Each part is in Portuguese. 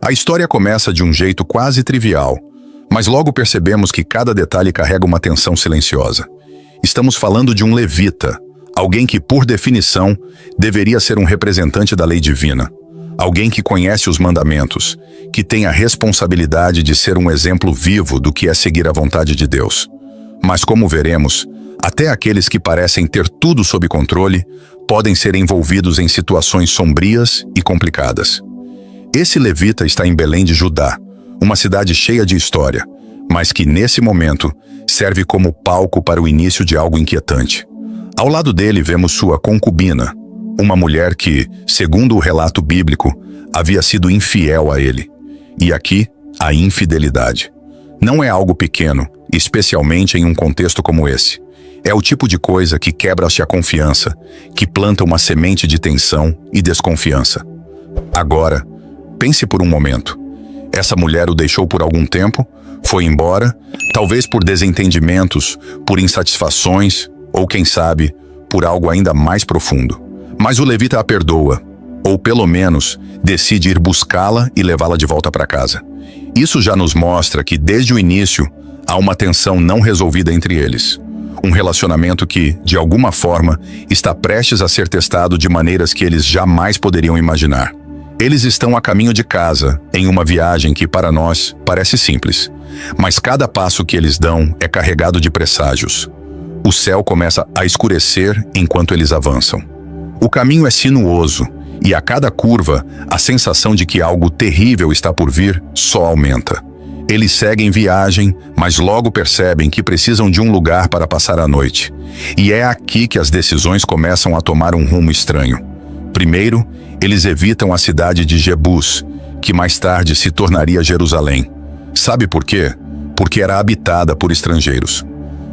A história começa de um jeito quase trivial, mas logo percebemos que cada detalhe carrega uma tensão silenciosa. Estamos falando de um levita, alguém que, por definição, deveria ser um representante da lei divina. Alguém que conhece os mandamentos, que tem a responsabilidade de ser um exemplo vivo do que é seguir a vontade de Deus. Mas como veremos, até aqueles que parecem ter tudo sob controle podem ser envolvidos em situações sombrias e complicadas. Esse levita está em Belém de Judá, uma cidade cheia de história, mas que nesse momento serve como palco para o início de algo inquietante. Ao lado dele vemos sua concubina, uma mulher que, segundo o relato bíblico, havia sido infiel a ele. E aqui, a infidelidade. Não é algo pequeno, especialmente em um contexto como esse. É o tipo de coisa que quebra-se a confiança, que planta uma semente de tensão e desconfiança. Agora, pense por um momento. Essa mulher o deixou por algum tempo, foi embora, talvez por desentendimentos, por insatisfações, ou quem sabe, por algo ainda mais profundo. Mas o levita a perdoa, ou pelo menos decide ir buscá-la e levá-la de volta para casa. Isso já nos mostra que desde o início há uma tensão não resolvida entre eles. Um relacionamento que, de alguma forma, está prestes a ser testado de maneiras que eles jamais poderiam imaginar. Eles estão a caminho de casa, em uma viagem que para nós parece simples. Mas cada passo que eles dão é carregado de presságios. O céu começa a escurecer enquanto eles avançam. O caminho é sinuoso, e a cada curva, a sensação de que algo terrível está por vir só aumenta. Eles seguem viagem, mas logo percebem que precisam de um lugar para passar a noite. E é aqui que as decisões começam a tomar um rumo estranho. Primeiro, eles evitam a cidade de Jebus, que mais tarde se tornaria Jerusalém. Sabe por quê? Porque era habitada por estrangeiros.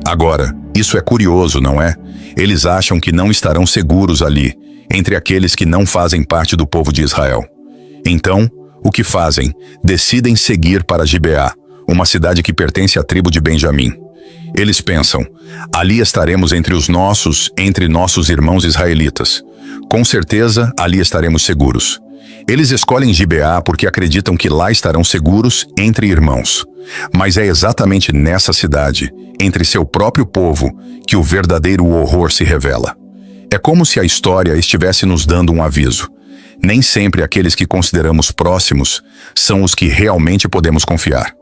Agora, isso é curioso, não é? Eles acham que não estarão seguros ali, entre aqueles que não fazem parte do povo de Israel. Então, o que fazem? Decidem seguir para Gibeá, uma cidade que pertence à tribo de Benjamim. Eles pensam, ali estaremos entre nossos irmãos israelitas. Com certeza, ali estaremos seguros. Eles escolhem Gibeá porque acreditam que lá estarão seguros entre irmãos. Mas é exatamente nessa cidade, entre seu próprio povo, que o verdadeiro horror se revela. É como se a história estivesse nos dando um aviso. Nem sempre aqueles que consideramos próximos são os que realmente podemos confiar.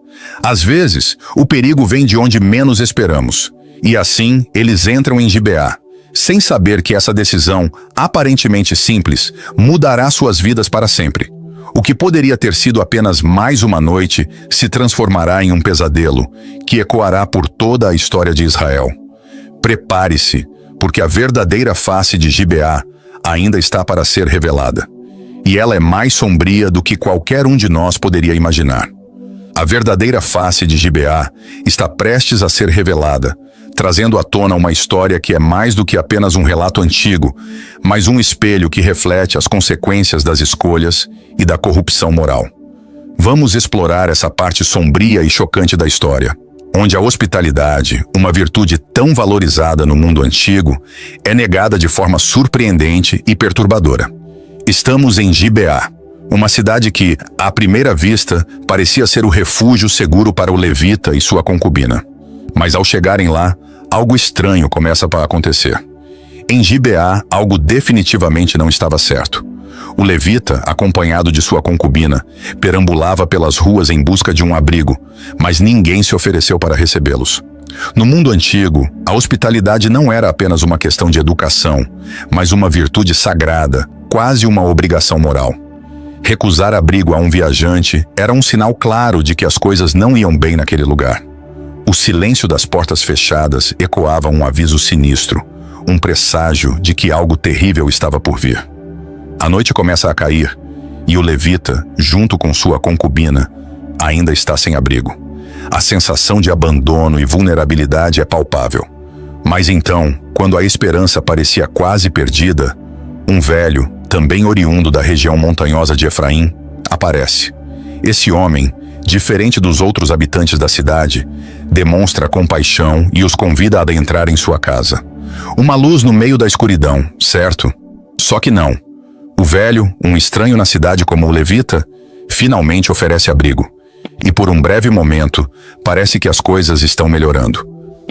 Às vezes, o perigo vem de onde menos esperamos. E assim, eles entram em Gibeá, sem saber que essa decisão, aparentemente simples, mudará suas vidas para sempre. O que poderia ter sido apenas mais uma noite se transformará em um pesadelo, que ecoará por toda a história de Israel. Prepare-se, porque a verdadeira face de Gibeá ainda está para ser revelada. E ela é mais sombria do que qualquer um de nós poderia imaginar. A verdadeira face de Gibeá está prestes a ser revelada, trazendo à tona uma história que é mais do que apenas um relato antigo, mas um espelho que reflete as consequências das escolhas e da corrupção moral. Vamos explorar essa parte sombria e chocante da história, onde a hospitalidade, uma virtude tão valorizada no mundo antigo, é negada de forma surpreendente e perturbadora. Estamos em Gibeá, uma cidade que, à primeira vista, parecia ser o refúgio seguro para o levita e sua concubina. Mas ao chegarem lá, algo estranho começa a acontecer. Em Gibeá, algo definitivamente não estava certo. O levita, acompanhado de sua concubina, perambulava pelas ruas em busca de um abrigo, mas ninguém se ofereceu para recebê-los. No mundo antigo, a hospitalidade não era apenas uma questão de educação, mas uma virtude sagrada, quase uma obrigação moral. Recusar abrigo a um viajante era um sinal claro de que as coisas não iam bem naquele lugar. O silêncio das portas fechadas ecoava um aviso sinistro, um presságio de que algo terrível estava por vir. A noite começa a cair, e o levita, junto com sua concubina, ainda está sem abrigo. A sensação de abandono e vulnerabilidade é palpável. Mas então, quando a esperança parecia quase perdida, um velho, também oriundo da região montanhosa de Efraim, aparece. Esse homem, diferente dos outros habitantes da cidade, demonstra compaixão e os convida a adentrar em sua casa. Uma luz no meio da escuridão, certo? Só que não. O velho, um estranho na cidade como o levita, finalmente oferece abrigo. E por um breve momento, parece que as coisas estão melhorando.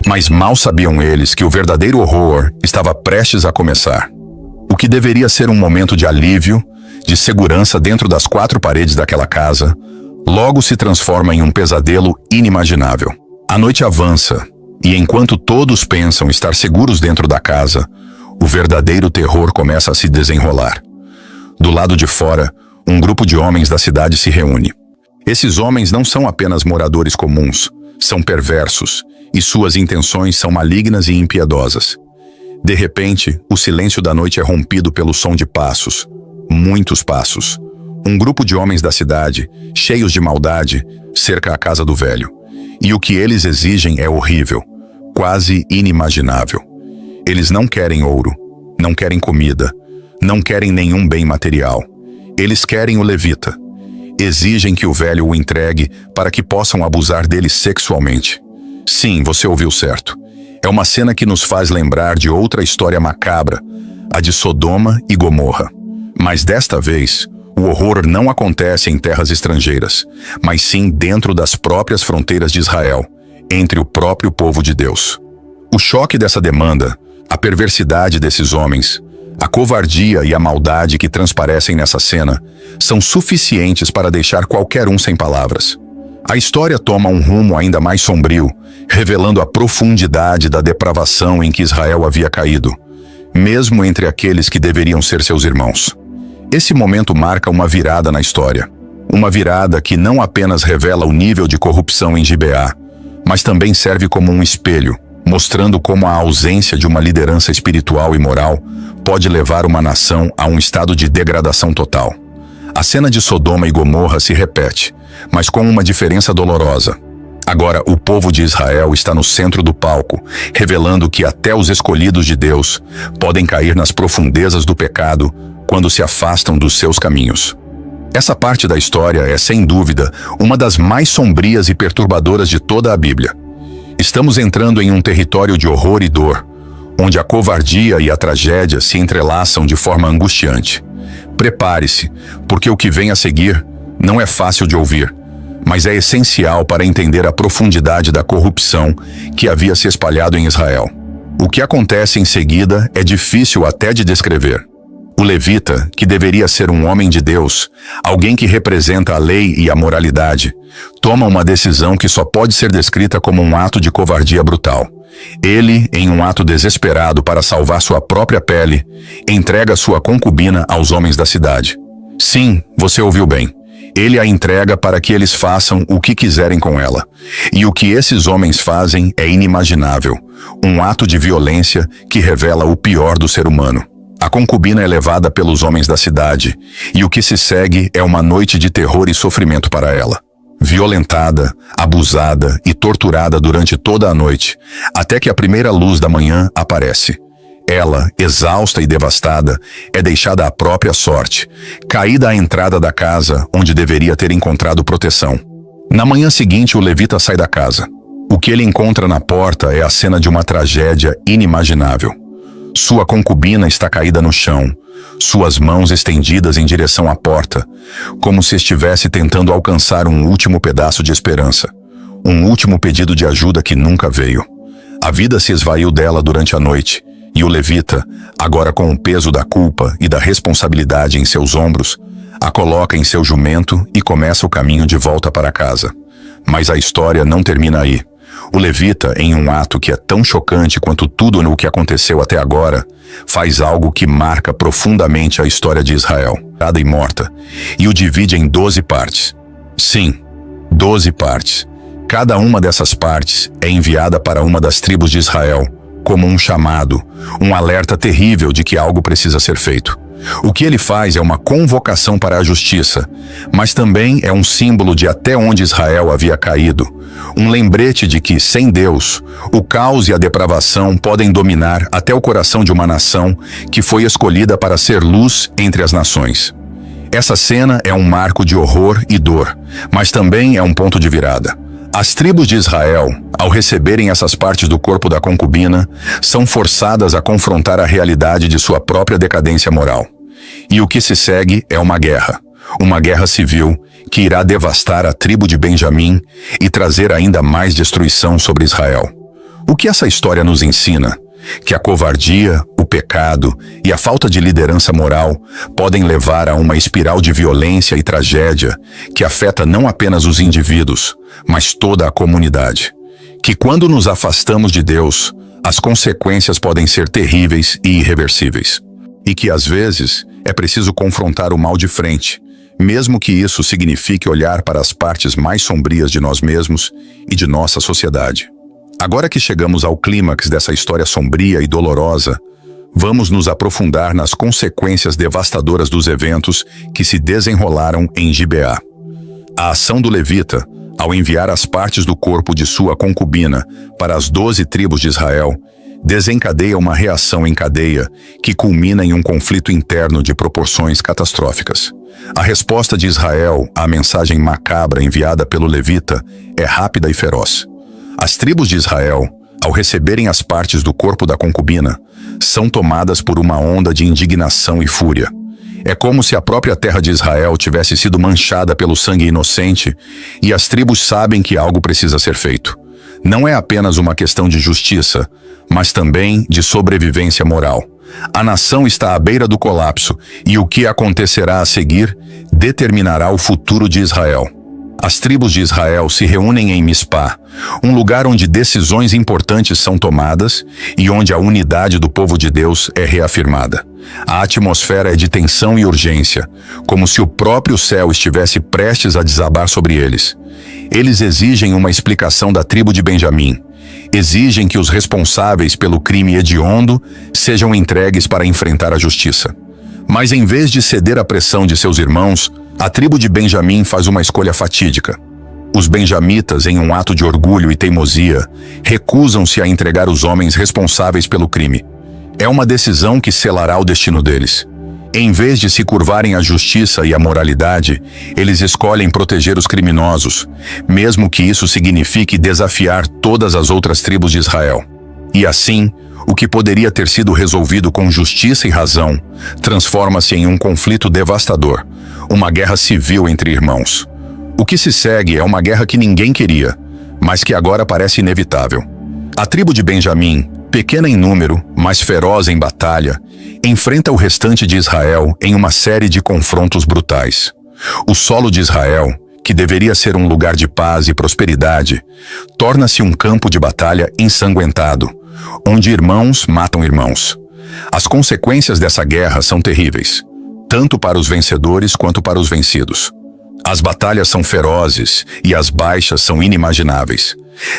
Mas mal sabiam eles que o verdadeiro horror estava prestes a começar. O que deveria ser um momento de alívio, de segurança dentro das quatro paredes daquela casa, logo se transforma em um pesadelo inimaginável. A noite avança, e enquanto todos pensam estar seguros dentro da casa, o verdadeiro terror começa a se desenrolar. Do lado de fora, um grupo de homens da cidade se reúne. Esses homens não são apenas moradores comuns, são perversos, e suas intenções são malignas e impiedosas. De repente, o silêncio da noite é rompido pelo som de passos. Muitos passos. Um grupo de homens da cidade, cheios de maldade, cerca a casa do velho. E o que eles exigem é horrível, quase inimaginável. Eles não querem ouro, não querem comida, não querem nenhum bem material. Eles querem o levita. Exigem que o velho o entregue para que possam abusar dele sexualmente. Sim, você ouviu certo. É uma cena que nos faz lembrar de outra história macabra, a de Sodoma e Gomorra. Mas desta vez, o horror não acontece em terras estrangeiras, mas sim dentro das próprias fronteiras de Israel, entre o próprio povo de Deus. O choque dessa demanda, a perversidade desses homens, a covardia e a maldade que transparecem nessa cena são suficientes para deixar qualquer um sem palavras. A história toma um rumo ainda mais sombrio, revelando a profundidade da depravação em que Israel havia caído, mesmo entre aqueles que deveriam ser seus irmãos. Esse momento marca uma virada na história. Uma virada que não apenas revela o nível de corrupção em Gibeá, mas também serve como um espelho, mostrando como a ausência de uma liderança espiritual e moral pode levar uma nação a um estado de degradação total. A cena de Sodoma e Gomorra se repete, mas com uma diferença dolorosa. Agora, o povo de Israel está no centro do palco, revelando que até os escolhidos de Deus podem cair nas profundezas do pecado quando se afastam dos seus caminhos. Essa parte da história é, sem dúvida, uma das mais sombrias e perturbadoras de toda a Bíblia. Estamos entrando em um território de horror e dor, onde a covardia e a tragédia se entrelaçam de forma angustiante. Prepare-se, porque o que vem a seguir não é fácil de ouvir, mas é essencial para entender a profundidade da corrupção que havia se espalhado em Israel. O que acontece em seguida é difícil até de descrever. O levita, que deveria ser um homem de Deus, alguém que representa a lei e a moralidade, toma uma decisão que só pode ser descrita como um ato de covardia brutal. Ele, em um ato desesperado para salvar sua própria pele, entrega sua concubina aos homens da cidade. Sim, você ouviu bem. Ele a entrega para que eles façam o que quiserem com ela. E o que esses homens fazem é inimaginável. Um ato de violência que revela o pior do ser humano. A concubina é levada pelos homens da cidade, e o que se segue é uma noite de terror e sofrimento para ela. Violentada, abusada e torturada durante toda a noite, até que a primeira luz da manhã aparece. Ela, exausta e devastada, é deixada à própria sorte, caída à entrada da casa onde deveria ter encontrado proteção. Na manhã seguinte, o levita sai da casa. O que ele encontra na porta é a cena de uma tragédia inimaginável. Sua concubina está caída no chão, suas mãos estendidas em direção à porta, como se estivesse tentando alcançar um último pedaço de esperança, um último pedido de ajuda que nunca veio. A vida se esvaiu dela durante a noite, e o levita, agora com o peso da culpa e da responsabilidade em seus ombros, a coloca em seu jumento e começa o caminho de volta para casa. Mas a história não termina aí. O levita, em um ato que é tão chocante quanto tudo no que aconteceu até agora, faz algo que marca profundamente a história de Israel, e morta, e o divide em 12 partes. Sim, 12 partes. Cada uma dessas partes é enviada para uma das tribos de Israel, como um chamado, um alerta terrível de que algo precisa ser feito. O que ele faz é uma convocação para a justiça, mas também é um símbolo de até onde Israel havia caído, um lembrete de que, sem Deus, o caos e a depravação podem dominar até o coração de uma nação que foi escolhida para ser luz entre as nações. Essa cena é um marco de horror e dor, mas também é um ponto de virada. As tribos de Israel, ao receberem essas partes do corpo da concubina, são forçadas a confrontar a realidade de sua própria decadência moral. E o que se segue é uma guerra civil que irá devastar a tribo de Benjamim e trazer ainda mais destruição sobre Israel. O que essa história nos ensina? Que a covardia, o pecado e a falta de liderança moral podem levar a uma espiral de violência e tragédia que afeta não apenas os indivíduos, mas toda a comunidade. Que quando nos afastamos de Deus, as consequências podem ser terríveis e irreversíveis. E que às vezes é preciso confrontar o mal de frente, mesmo que isso signifique olhar para as partes mais sombrias de nós mesmos e de nossa sociedade. Agora que chegamos ao clímax dessa história sombria e dolorosa, vamos nos aprofundar nas consequências devastadoras dos eventos que se desenrolaram em Gibeá. A ação do levita, ao enviar as partes do corpo de sua concubina para as 12 tribos de Israel, desencadeia uma reação em cadeia que culmina em um conflito interno de proporções catastróficas. A resposta de Israel à mensagem macabra enviada pelo levita é rápida e feroz. As tribos de Israel, ao receberem as partes do corpo da concubina, são tomadas por uma onda de indignação e fúria. É como se a própria terra de Israel tivesse sido manchada pelo sangue inocente e as tribos sabem que algo precisa ser feito. Não é apenas uma questão de justiça, mas também de sobrevivência moral. A nação está à beira do colapso e o que acontecerá a seguir determinará o futuro de Israel. As tribos de Israel se reúnem em Mispá, um lugar onde decisões importantes são tomadas e onde a unidade do povo de Deus é reafirmada. A atmosfera é de tensão e urgência, como se o próprio céu estivesse prestes a desabar sobre eles. Eles exigem uma explicação da tribo de Benjamim. Exigem que os responsáveis pelo crime hediondo sejam entregues para enfrentar a justiça. Mas em vez de ceder à pressão de seus irmãos, a tribo de Benjamim faz uma escolha fatídica. Os benjamitas, em um ato de orgulho e teimosia, recusam-se a entregar os homens responsáveis pelo crime. É uma decisão que selará o destino deles. Em vez de se curvarem à justiça e à moralidade, eles escolhem proteger os criminosos, mesmo que isso signifique desafiar todas as outras tribos de Israel. E assim, o que poderia ter sido resolvido com justiça e razão, transforma-se em um conflito devastador, uma guerra civil entre irmãos. O que se segue é uma guerra que ninguém queria, mas que agora parece inevitável. A tribo de Benjamim, pequena em número, mas feroz em batalha, enfrenta o restante de Israel em uma série de confrontos brutais. O solo de Israel, que deveria ser um lugar de paz e prosperidade, torna-se um campo de batalha ensanguentado, onde irmãos matam irmãos. As consequências dessa guerra são terríveis, tanto para os vencedores quanto para os vencidos. As batalhas são ferozes e as baixas são inimagináveis.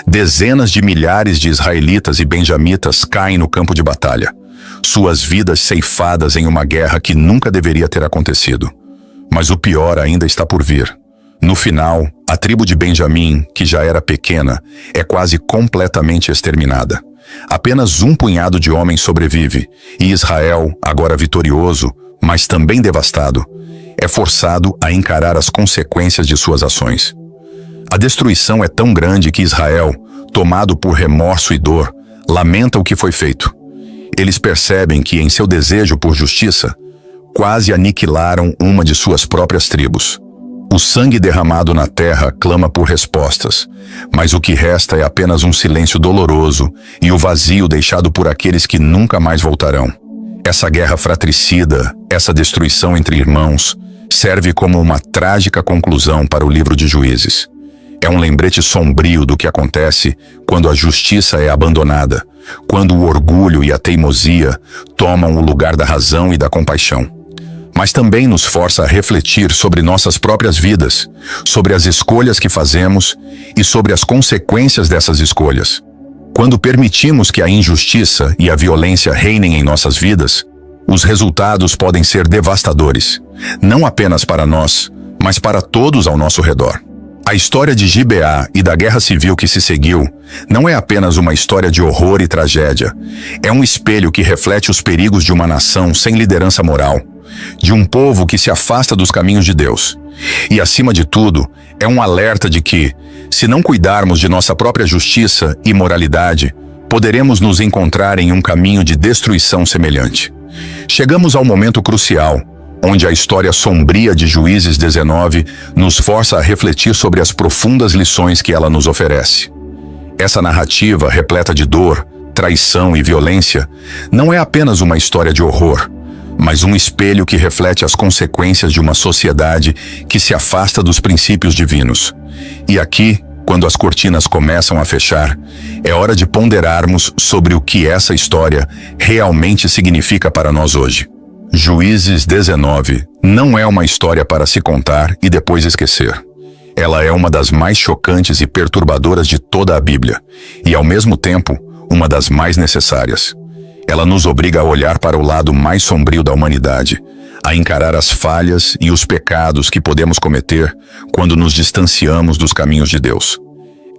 Dezenas de milhares de israelitas e benjamitas caem no campo de batalha, suas vidas ceifadas em uma guerra que nunca deveria ter acontecido. Mas o pior ainda está por vir. No final, a tribo de Benjamim, que já era pequena, é quase completamente exterminada. Apenas um punhado de homens sobrevive, e Israel, agora vitorioso, mas também devastado, é forçado a encarar as consequências de suas ações. A destruição é tão grande que Israel, tomado por remorso e dor, lamenta o que foi feito. Eles percebem que, em seu desejo por justiça, quase aniquilaram uma de suas próprias tribos. O sangue derramado na terra clama por respostas, mas o que resta é apenas um silêncio doloroso e o vazio deixado por aqueles que nunca mais voltarão. Essa guerra fratricida, essa destruição entre irmãos, serve como uma trágica conclusão para o livro de Juízes. É um lembrete sombrio do que acontece quando a justiça é abandonada, quando o orgulho e a teimosia tomam o lugar da razão e da compaixão. Mas também nos força a refletir sobre nossas próprias vidas, sobre as escolhas que fazemos e sobre as consequências dessas escolhas. Quando permitimos que a injustiça e a violência reinem em nossas vidas, os resultados podem ser devastadores, não apenas para nós, mas para todos ao nosso redor. A história de Gibeá e da guerra civil que se seguiu não é apenas uma história de horror e tragédia. É um espelho que reflete os perigos de uma nação sem liderança moral, de um povo que se afasta dos caminhos de Deus. E, acima de tudo, é um alerta de que, se não cuidarmos de nossa própria justiça e moralidade, poderemos nos encontrar em um caminho de destruição semelhante. Chegamos ao momento crucial, onde a história sombria de Juízes 19 nos força a refletir sobre as profundas lições que ela nos oferece. Essa narrativa, repleta de dor, traição e violência, não é apenas uma história de horror, mas um espelho que reflete as consequências de uma sociedade que se afasta dos princípios divinos. E aqui, quando as cortinas começam a fechar, é hora de ponderarmos sobre o que essa história realmente significa para nós hoje. Juízes 19 não é uma história para se contar e depois esquecer. Ela é uma das mais chocantes e perturbadoras de toda a Bíblia, e ao mesmo tempo, uma das mais necessárias. Ela nos obriga a olhar para o lado mais sombrio da humanidade, a encarar as falhas e os pecados que podemos cometer quando nos distanciamos dos caminhos de Deus.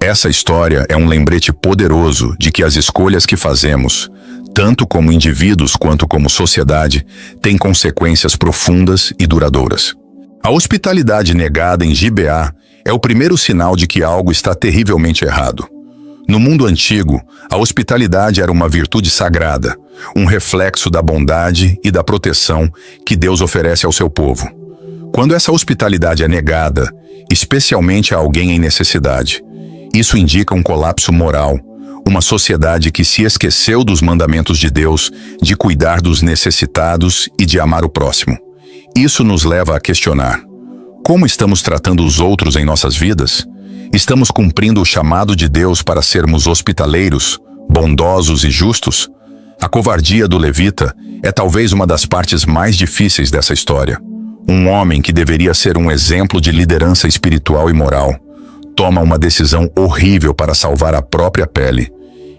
Essa história é um lembrete poderoso de que as escolhas que fazemos, tanto como indivíduos quanto como sociedade, têm consequências profundas e duradouras. A hospitalidade negada em Gibeá é o primeiro sinal de que algo está terrivelmente errado. No mundo antigo, a hospitalidade era uma virtude sagrada, um reflexo da bondade e da proteção que Deus oferece ao seu povo. Quando essa hospitalidade é negada, especialmente a alguém em necessidade, isso indica um colapso moral, uma sociedade que se esqueceu dos mandamentos de Deus, de cuidar dos necessitados e de amar o próximo. Isso nos leva a questionar: como estamos tratando os outros em nossas vidas? Estamos cumprindo o chamado de Deus para sermos hospitaleiros, bondosos e justos? A covardia do levita é talvez uma das partes mais difíceis dessa história. Um homem que deveria ser um exemplo de liderança espiritual e moral, toma uma decisão horrível para salvar a própria pele,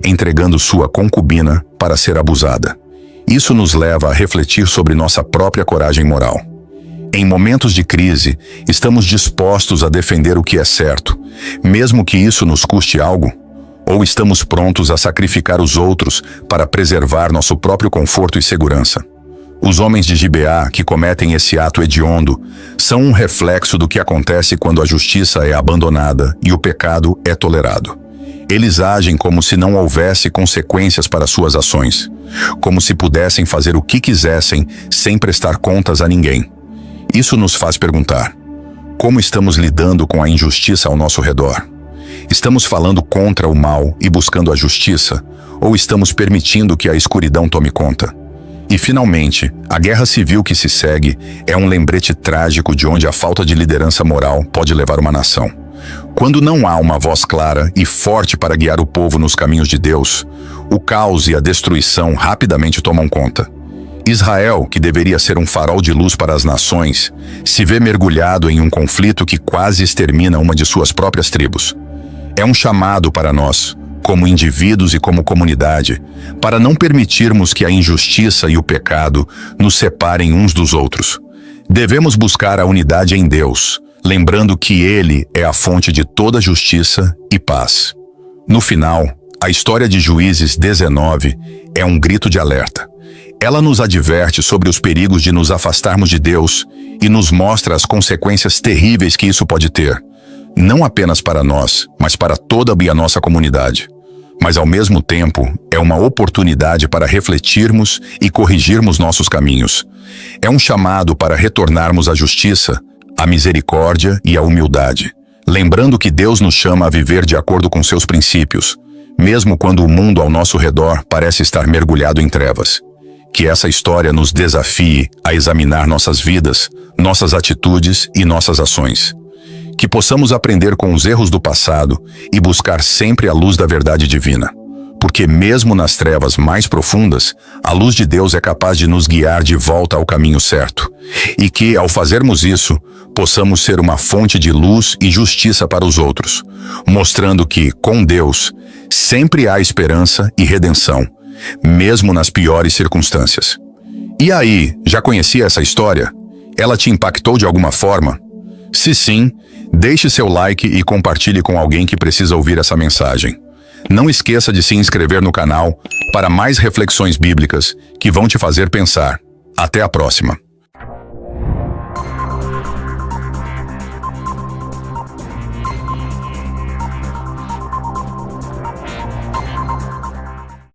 entregando sua concubina para ser abusada. Isso nos leva a refletir sobre nossa própria coragem moral. Em momentos de crise, estamos dispostos a defender o que é certo, mesmo que isso nos custe algo? Ou estamos prontos a sacrificar os outros para preservar nosso próprio conforto e segurança? Os homens de Gibeá que cometem esse ato hediondo são um reflexo do que acontece quando a justiça é abandonada e o pecado é tolerado. Eles agem como se não houvesse consequências para suas ações, como se pudessem fazer o que quisessem sem prestar contas a ninguém. Isso nos faz perguntar: como estamos lidando com a injustiça ao nosso redor? Estamos falando contra o mal e buscando a justiça, ou estamos permitindo que a escuridão tome conta? E, finalmente, a guerra civil que se segue é um lembrete trágico de onde a falta de liderança moral pode levar uma nação. Quando não há uma voz clara e forte para guiar o povo nos caminhos de Deus, o caos e a destruição rapidamente tomam conta. Israel, que deveria ser um farol de luz para as nações, se vê mergulhado em um conflito que quase extermina uma de suas próprias tribos. É um chamado para nós, como indivíduos e como comunidade, para não permitirmos que a injustiça e o pecado nos separem uns dos outros. Devemos buscar a unidade em Deus, lembrando que Ele é a fonte de toda justiça e paz. No final, a história de Juízes 19 é um grito de alerta. Ela nos adverte sobre os perigos de nos afastarmos de Deus e nos mostra as consequências terríveis que isso pode ter, não apenas para nós, mas para toda a nossa comunidade. Mas, ao mesmo tempo, é uma oportunidade para refletirmos e corrigirmos nossos caminhos. É um chamado para retornarmos à justiça, à misericórdia e à humildade, lembrando que Deus nos chama a viver de acordo com seus princípios, mesmo quando o mundo ao nosso redor parece estar mergulhado em trevas. Que essa história nos desafie a examinar nossas vidas, nossas atitudes e nossas ações. Que possamos aprender com os erros do passado e buscar sempre a luz da verdade divina. Porque mesmo nas trevas mais profundas, a luz de Deus é capaz de nos guiar de volta ao caminho certo. E que, ao fazermos isso, possamos ser uma fonte de luz e justiça para os outros, mostrando que, com Deus, sempre há esperança e redenção, mesmo nas piores circunstâncias. E aí, já conhecia essa história? Ela te impactou de alguma forma? Se sim, deixe seu like e compartilhe com alguém que precisa ouvir essa mensagem. Não esqueça de se inscrever no canal para mais reflexões bíblicas que vão te fazer pensar. Até a próxima!